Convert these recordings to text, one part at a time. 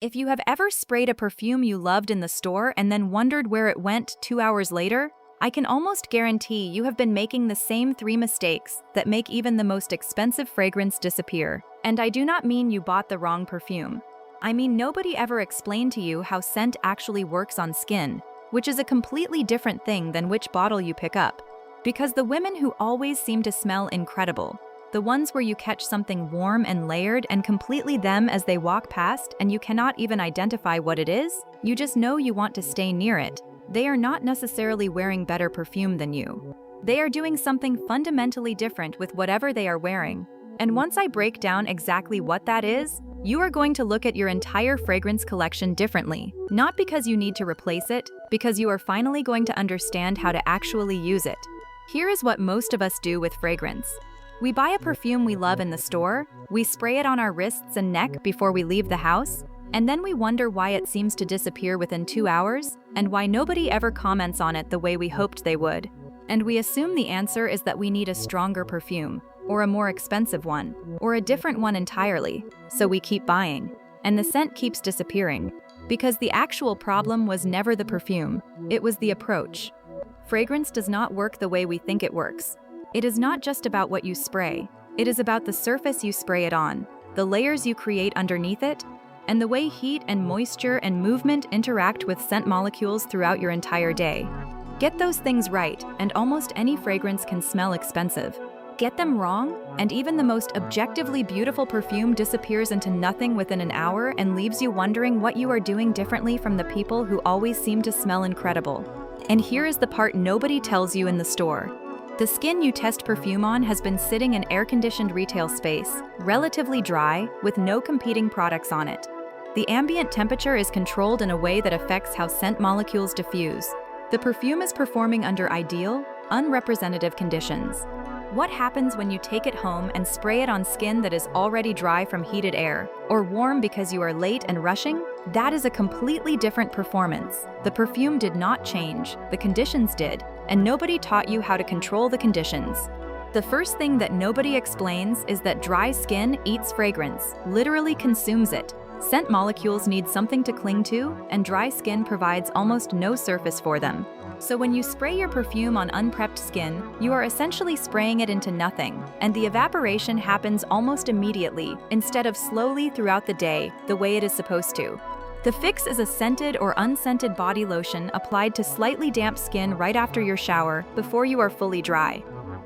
If you have ever sprayed a perfume you loved in the store and then wondered where it went 2 hours later, I can almost guarantee you have been making the same 3 mistakes that make even the most expensive fragrance disappear. And I do not mean you bought the wrong perfume. I mean nobody ever explained to you how scent actually works on skin, which is a completely different thing than which bottle you pick up. Because the women who always seem to smell incredible, the ones where you catch something warm and layered and completely them as they walk past and you cannot even identify what it is, you just know you want to stay near it. They are not necessarily wearing better perfume than you. They are doing something fundamentally different with whatever they are wearing. And once I break down exactly what that is, you are going to look at your entire fragrance collection differently. Not because you need to replace it, because you are finally going to understand how to actually use it. Here is what most of us do with fragrance. We buy a perfume we love in the store, we spray it on our wrists and neck before we leave the house, and then we wonder why it seems to disappear within 2 hours, and why nobody ever comments on it the way we hoped they would. And we assume the answer is that we need a stronger perfume, or a more expensive one, or a different one entirely, so we keep buying. And the scent keeps disappearing. Because the actual problem was never the perfume, it was the approach. Fragrance does not work the way we think it works. It is not just about what you spray, it is about the surface you spray it on, the layers you create underneath it, and the way heat and moisture and movement interact with scent molecules throughout your entire day. Get those things right, and almost any fragrance can smell expensive. Get them wrong, and even the most objectively beautiful perfume disappears into nothing within an hour and leaves you wondering what you are doing differently from the people who always seem to smell incredible. And here is the part nobody tells you in the store. The skin you test perfume on has been sitting in air-conditioned retail space, relatively dry, with no competing products on it. The ambient temperature is controlled in a way that affects how scent molecules diffuse. The perfume is performing under ideal, unrepresentative conditions. What happens when you take it home and spray it on skin that is already dry from heated air, or warm because you are late and rushing? That is a completely different performance. The perfume did not change, the conditions did, and nobody taught you how to control the conditions. The first thing that nobody explains is that dry skin eats fragrance, literally consumes it. Scent molecules need something to cling to, and dry skin provides almost no surface for them. So when you spray your perfume on unprepped skin, you are essentially spraying it into nothing, and the evaporation happens almost immediately, instead of slowly throughout the day, the way it is supposed to. The fix is a scented or unscented body lotion applied to slightly damp skin right after your shower, before you are fully dry.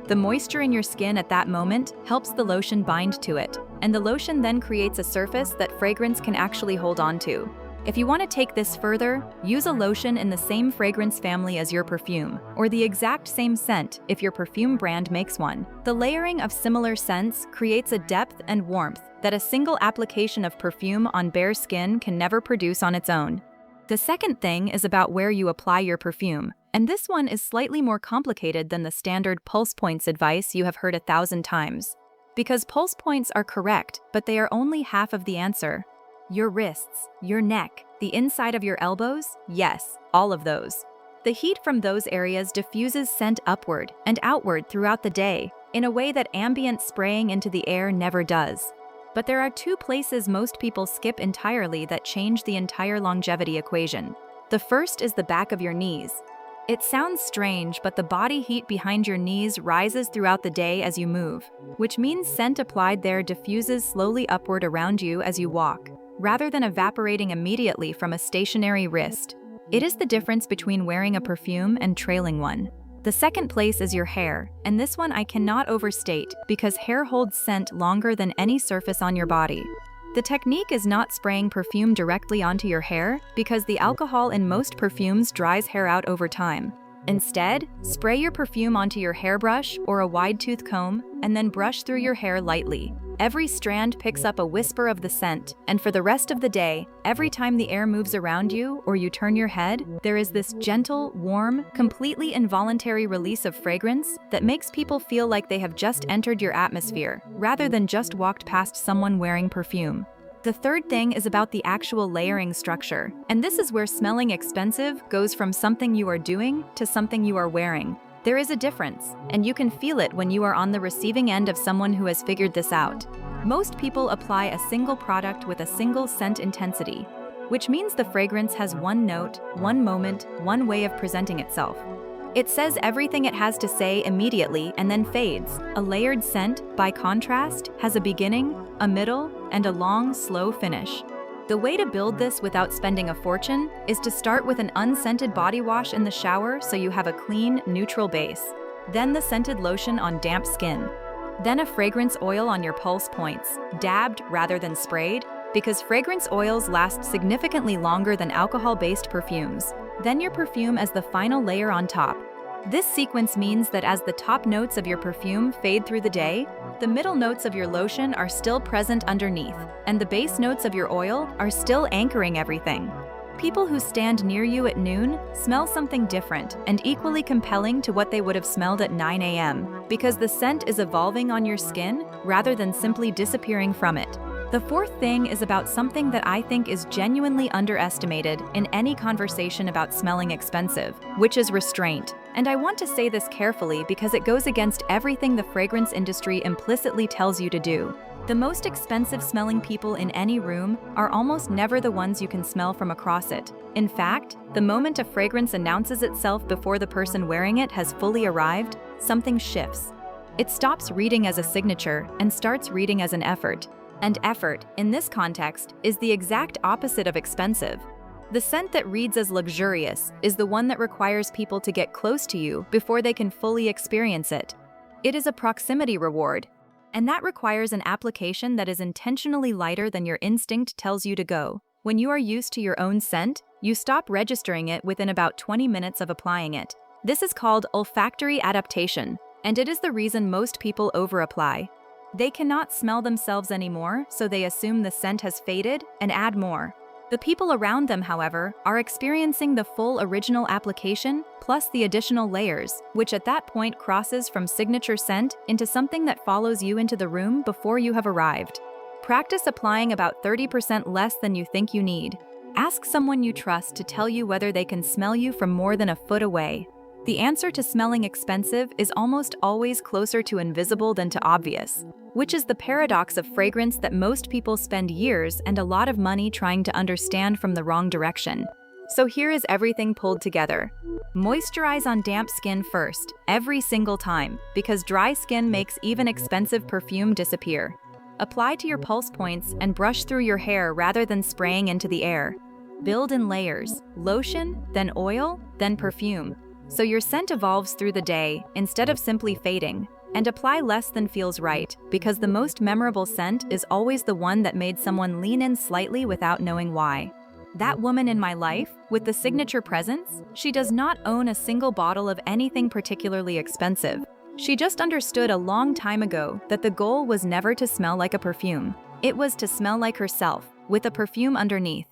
The moisture in your skin at that moment helps the lotion bind to it, and the lotion then creates a surface that fragrance can actually hold on to. If you want to take this further, use a lotion in the same fragrance family as your perfume, or the exact same scent if your perfume brand makes one. The layering of similar scents creates a depth and warmth that a single application of perfume on bare skin can never produce on its own. The second thing is about where you apply your perfume, and this one is slightly more complicated than the standard pulse points advice you have heard 1,000 times. Because pulse points are correct, but they are only half of the answer. Your wrists, your neck, the inside of your elbows, yes, all of those. The heat from those areas diffuses scent upward and outward throughout the day, in a way that ambient spraying into the air never does. But there are 2 places most people skip entirely that change the entire longevity equation. The first is the back of your knees. It sounds strange, but the body heat behind your knees rises throughout the day as you move, which means scent applied there diffuses slowly upward around you as you walk, rather than evaporating immediately from a stationary wrist. It is the difference between wearing a perfume and trailing one. The second place is your hair, and this one I cannot overstate because hair holds scent longer than any surface on your body. The technique is not spraying perfume directly onto your hair because the alcohol in most perfumes dries hair out over time. Instead, spray your perfume onto your hairbrush or a wide-tooth comb and then brush through your hair lightly. Every strand picks up a whisper of the scent, and for the rest of the day, every time the air moves around you or you turn your head, there is this gentle, warm, completely involuntary release of fragrance that makes people feel like they have just entered your atmosphere, rather than just walked past someone wearing perfume. The third thing is about the actual layering structure, and this is where smelling expensive goes from something you are doing to something you are wearing. There is a difference, and you can feel it when you are on the receiving end of someone who has figured this out. Most people apply a single product with a single scent intensity. which means the fragrance has one note, one moment, one way of presenting itself. It says everything it has to say immediately and then fades. A layered scent, by contrast, has a beginning, a middle, and a long, slow finish. The way to build this without spending a fortune is to start with an unscented body wash in the shower so you have a clean, neutral base. Then the scented lotion on damp skin. Then a fragrance oil on your pulse points, dabbed rather than sprayed, because fragrance oils last significantly longer than alcohol-based perfumes. Then your perfume as the final layer on top. This sequence means that as the top notes of your perfume fade through the day, the middle notes of your lotion are still present underneath, and the base notes of your oil are still anchoring everything. People who stand near you at noon smell something different and equally compelling to what they would have smelled at 9 a.m., because the scent is evolving on your skin rather than simply disappearing from it. The fourth thing is about something that I think is genuinely underestimated in any conversation about smelling expensive, which is restraint. And I want to say this carefully because it goes against everything the fragrance industry implicitly tells you to do. The most expensive smelling people in any room are almost never the ones you can smell from across it. In fact, the moment a fragrance announces itself before the person wearing it has fully arrived, something shifts. It stops reading as a signature and starts reading as an effort. And effort, in this context, is the exact opposite of expensive. The scent that reads as luxurious is the one that requires people to get close to you before they can fully experience it. It is a proximity reward, and that requires an application that is intentionally lighter than your instinct tells you to go. When you are used to your own scent, you stop registering it within about 20 minutes of applying it. This is called olfactory adaptation, and it is the reason most people over-apply. They cannot smell themselves anymore, so they assume the scent has faded and add more. The people around them, however, are experiencing the full original application plus the additional layers, which at that point crosses from signature scent into something that follows you into the room before you have arrived. Practice applying about 30% less than you think you need. Ask someone you trust to tell you whether they can smell you from more than a foot away. The answer to smelling expensive is almost always closer to invisible than to obvious, which is the paradox of fragrance that most people spend years and a lot of money trying to understand from the wrong direction. So here is everything pulled together. Moisturize on damp skin first, every single time, because dry skin makes even expensive perfume disappear. Apply to your pulse points and brush through your hair rather than spraying into the air. Build in layers, lotion, then oil, then perfume. So your scent evolves through the day instead of simply fading, and apply less than feels right, because the most memorable scent is always the one that made someone lean in slightly without knowing why. That woman in my life, with the signature presence, she does not own a single bottle of anything particularly expensive. She just understood a long time ago that the goal was never to smell like a perfume. It was to smell like herself, with a perfume underneath.